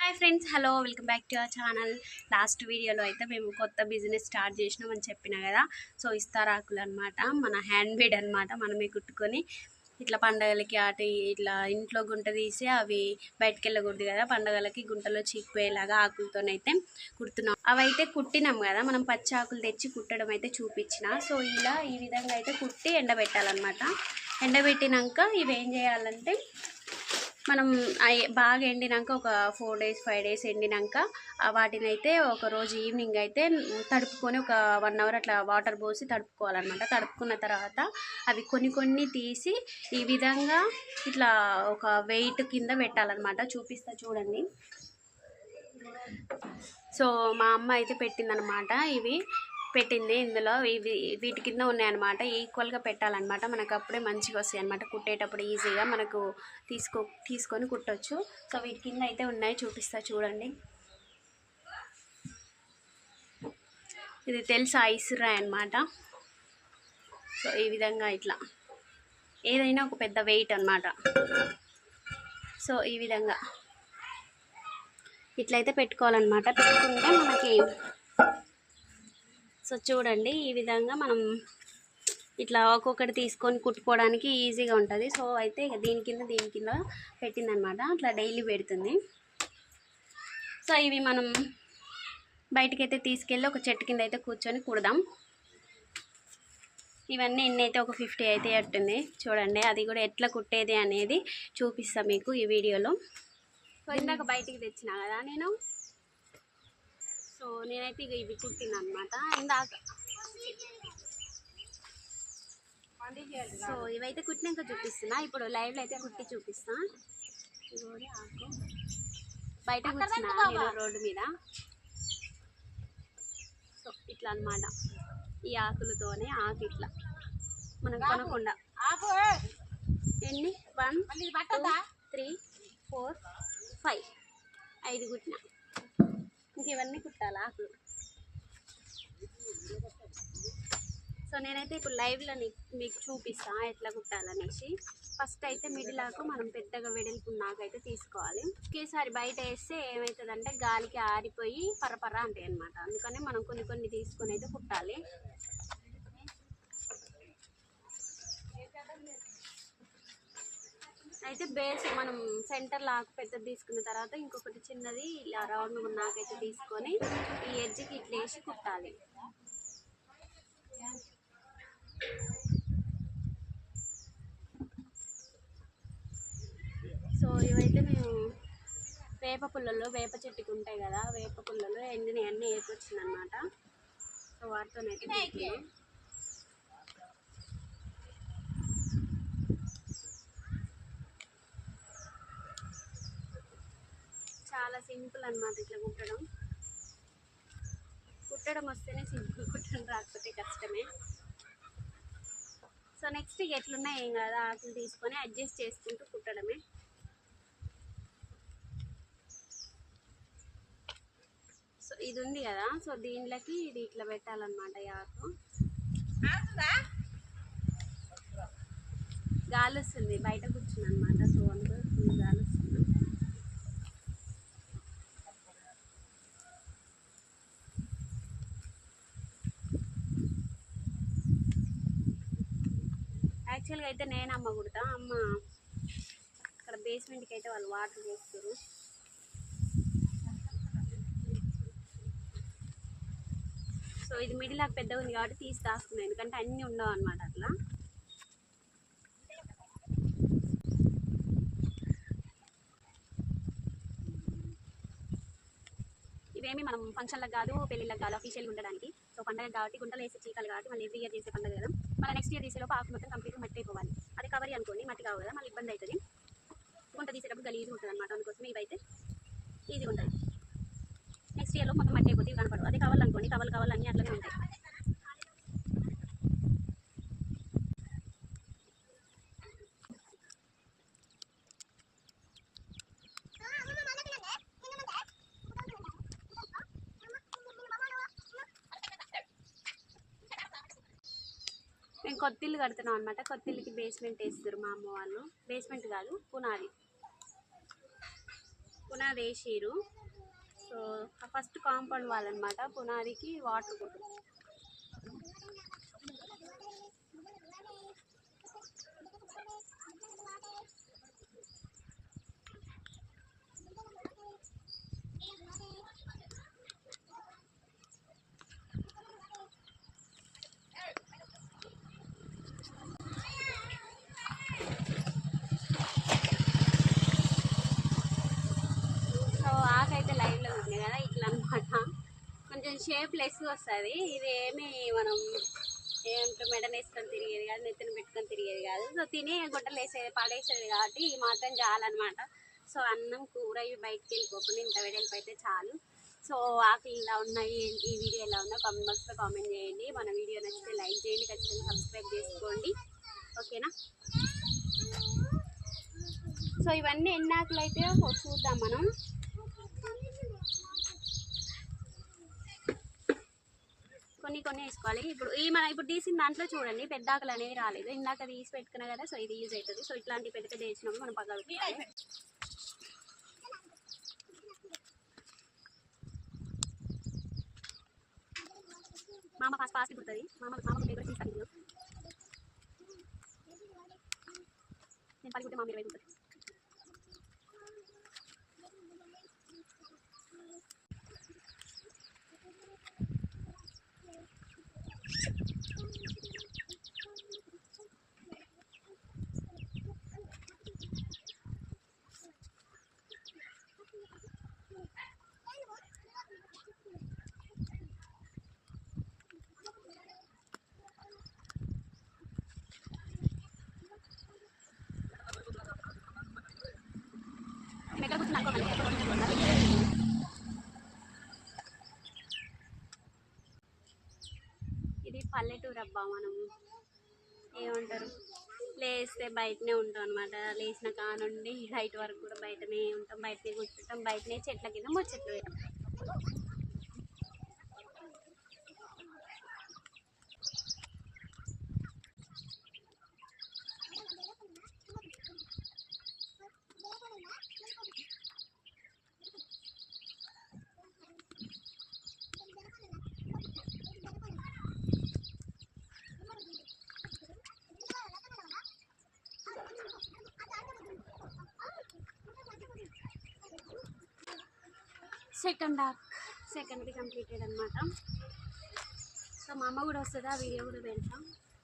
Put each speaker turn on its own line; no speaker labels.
Hi friends, hello, welcome back to our channel. Last వీడియోలో అయితే మేము కొత్త బిజినెస్ స్టార్ట్ చేసినామని చెప్పిన కదా. సో ఇస్తారాకులు అనమాట, మన హ్యాండ్ మేడ్ అనమాట. మనమే కుట్టుకొని ఇట్లా పండగలకి అటు ఇట్లా ఇంట్లో గుంట తీసి అవి బయటకు వెళ్ళకూడదు కదా, పండగలకి గుంటలో చీకిపోయేలాగా ఆకులతోనైతే కుడుతున్నాం. అవైతే కుట్టినాం కదా, మనం పచ్చి ఆకులు తెచ్చి కుట్టడం అయితే చూపించిన. సో ఇలా ఈ విధంగా అయితే కుట్టి ఎండబెట్టాలన్నమాట. ఎండబెట్టినాక ఇవి ఏం చేయాలంటే, మనం బాగా ఎండినాక ఒక 4 days 5 days ఎండినాక వాటిని అయితే ఒక రోజు ఈవినింగ్ అయితే తడుపుకొని ఒక 1 hour అట్లా వాటర్ పోసి తడుపుకోవాలన్నమాట. తడుపుకున్న తర్వాత అవి కొన్ని తీసి ఈ విధంగా ఇట్లా ఒక వెయిట్ కింద పెట్టాలన్నమాట. చూపిస్తా చూడండి. సో మా అమ్మ అయితే పెట్టిందనమాట. ఇవి పెట్టింది ఇందులో, ఇవి వీటి కింద ఉన్నాయన్నమాట. ఈక్వల్గా పెట్టాలన్నమాట. మనకు అప్పుడే మంచిగా వస్తాయి అన్నమాట. కుట్టేటప్పుడు ఈజీగా మనకు తీసుకొని కుట్టొచ్చు. సో వీటి కింద అయితే ఉన్నాయి, చూపిస్తా చూడండి. ఇది తెలుసా, ఇసురాయి అన్నమాట. సో ఈ విధంగా ఇట్లా ఏదైనా ఒక పెద్ద వెయిట్ అన్నమాట. సో ఈ విధంగా ఇట్లయితే పెట్టుకోవాలన్నమాట. పెట్టుకుంటే మనకి, సో చూడండి ఈ విధంగా మనం ఇట్లా ఒక్కొక్కటి తీసుకొని కుట్టుకోవడానికి ఈజీగా ఉంటుంది. సో అయితే దీని కింద పెట్టిందనమాట. అట్లా డైలీ పెడుతుంది. సో ఇవి మనం బయటకైతే తీసుకెళ్ళి ఒక చెట్టు కింద అయితే కూర్చొని కుడదాం. ఇవన్నీ ఎన్నైతే ఒక 50 అయితే అట్టుంది. చూడండి, అది కూడా ఎట్లా కుట్టేది అనేది చూపిస్తాను మీకు ఈ వీడియోలో. సో ఇందాక బయటికి తెచ్చినా కదా నేను. సో నేనైతే ఇవి కుట్టినా అనమాట ఇందాక. సో ఇవైతే కుట్టినాక చూపిస్తున్నా. ఇప్పుడు లైవ్లో అయితే కుట్టి చూపిస్తా. ఇగోడి ఆకు బయట కూర్చున్నా నేను రోడ్డు మీద. సో ఇట్లా అనమాట, ఈ ఆకులతోనే ఆకు ఇట్లా మనం కొనకుండా ఎన్ని 1 2 3 4 5 5 కుట్టినా. ఇంక ఇవన్నీ కుట్టాలి ఆకులు. సో నేనైతే ఇప్పుడు లైవ్లో మీకు చూపిస్తా ఎట్లా కుట్టాలనేసి. ఫస్ట్ అయితే మిడిల్ ఆకు మనం పెద్దగా వెడల్పున్నాకైతే తీసుకోవాలి. ఒకేసారి బయట వేస్తే ఏమవుతుందంటే గాలికి ఆరిపోయి పరపర ఉంటాయి అన్నమాట. అందుకని మనం కొన్ని తీసుకొని అయితే కుట్టాలి. అయితే బేస్ మనం సెంటర్లో ఆకు పెద్దది తీసుకున్న తర్వాత ఇంకొకటి చిన్నది ఇలా రౌండ్ నాకైతే తీసుకొని ఈ ఎడ్జ్కి ఇట్లా వేసి కుట్టాలి. సో ఇవైతే మేము వేప చెట్టుకు ఉంటాయి కదా, వేప పుల్లలు ఎండినవి అన్నీ వేసుకొచ్చింది అనమాట. సో వాటితోనైతే చాలా సింపుల్ అనమాట. ఇట్లా కుట్టడం వస్తేనే సింపుల్, కుట్టడం రాకపోతే కష్టమే. సో నెక్స్ట్ ఎట్లున్నాయి ఏం కదా, ఆకులు తీసుకొని అడ్జస్ట్ చేసుకుంటూ కుట్టడమే. సో ఇది ఉంది కదా, సో దీనిలోకి ఇది ఇట్లా పెట్టాలన్నమాట. ఈ ఆకు గాలి వస్తుంది, బయట కూర్చుంది అనమాట. సో అందులో గాలి వస్తుంది. యాక్చువల్గా అయితే నేను అమ్మ కుడతా. అమ్మ అక్కడ బేస్మెంట్కి అయితే వాళ్ళు వాటర్ చేస్తారు. సో ఇది మిడిల్ ఆకు పెద్దగా ఉంది కాబట్టి తీసి దాస్తున్నాయి, ఎందుకంటే అన్నీ ఉండవు అనమాట. అట్లా ఇవేమి మనం ఫంక్షన్లకు కాదు, పెళ్ళిళ్ళకి కాదు, అఫీషియల్గా ఉండడానికి. సో పండగ కాబట్టి గుంటలు వేసి చీకాలు కాబట్టి మళ్ళీ ఎవ్రీ ఇయర్ చేసే పండుగ కదా. మళ్ళీ నెక్స్ట్ ఇయర్ తీసేలోపు ఆకు మొత్తం కంప్లీట్గా మట్టి అయిపోవాలి. అది కవర్ అనుకోండి, మట్టి కావు కదా, మళ్ళీ ఇబ్బంది అవుతుంది. గుంట తీసేటప్పుడు గలీజ్గా ఉంటుంది అనమాట. అందుకోసం ఇవైతే ఈజీగా ఉంటుంది. నెక్స్ట్ ఇయర్లో మొత్తం మట్టి అయిపోతే కనపడవు. అదే కావాలనుకోండి, కావాలన్నీ అట్లనే ఉంటాయి. మేము కొత్తిల్లు కడుతున్నాం అనమాట. కొత్తిల్లుకి బేస్మెంట్ వేస్తారు మా అమ్మ వాళ్ళు. బేస్మెంట్ కాదు, పునాది పునాది వేసిరు. సో ఫస్ట్ కాంపౌండ్ వాళ్ళనమాట, పునాదికి వాటర్ కొట్టు. ఆకైతే లైవ్లో ఉంది కదా, ఇట్లా అనమాట. కొంచెం షేప్ లెస్ వస్తుంది. ఇది ఏమి మనం ఏమంటే మెడలు వేసుకొని తిరిగేది కాదు, నెత్తిన పెట్టుకొని తిరిగేది కాదు. సో తిని గుడ్డలు వేసేది పడేసేది కాబట్టి ఈ మాత్రం చాలన్నమాట. సో అన్నం కూర ఇవి బయటికి వెళ్ళిపోకుండా ఇంత వెడల్పు అయితే చాలు. సో ఆకలి ఇలా ఉన్నాయి, ఈ వీడియో ఎలా ఉందో కామెంట్ బాక్స్లో కామెంట్ చేయండి. మన వీడియో నచ్చితే లైక్ చేయండి, ఖచ్చితంగా సబ్స్క్రైబ్ చేసుకోండి. ఓకేనా? సో ఇవన్నీ ఎన్ని ఆకులు అయితే చూద్దాం మనం. కొన్ని వేసుకోవాలి. ఇప్పుడు తీసిన దాంట్లో చూడండి పెద్ద ఆకులు అనేవి రాలేదు. ఇందాక తీసి పెట్టుకున్నా కదా, సో ఇది యూజ్ అవుతుంది. సో ఇట్లాంటి పెద్ద పెద్ద వేసినప్పుడు మనం పక్కన పెట్టుకోవాలి. మామ ఫాస్ట్ కుడుతుంది. మామ కుట్టే కూడా తీస్తాను. నేను పని కుట్టే మామ 20 కుడుతుంది. ఇది పల్లెటూరు అబ్బా. మనం ఏమంటారు, లేస్తే బయటనే ఉంటాం అనమాట. లేచిన కానుండి నైట్ వరకు కూడా బయటనే ఉంటాం, బయటనే కూర్చుంటాం, బయటనే చెట్ల కింద ముచ్చట్లు పెట్టాం. సెకండ్ది కంప్లీటెడ్ అనమాట. సో మా అమ్మ కూడా వస్తుంది, ఆ వీడియో కూడా పెడతాం.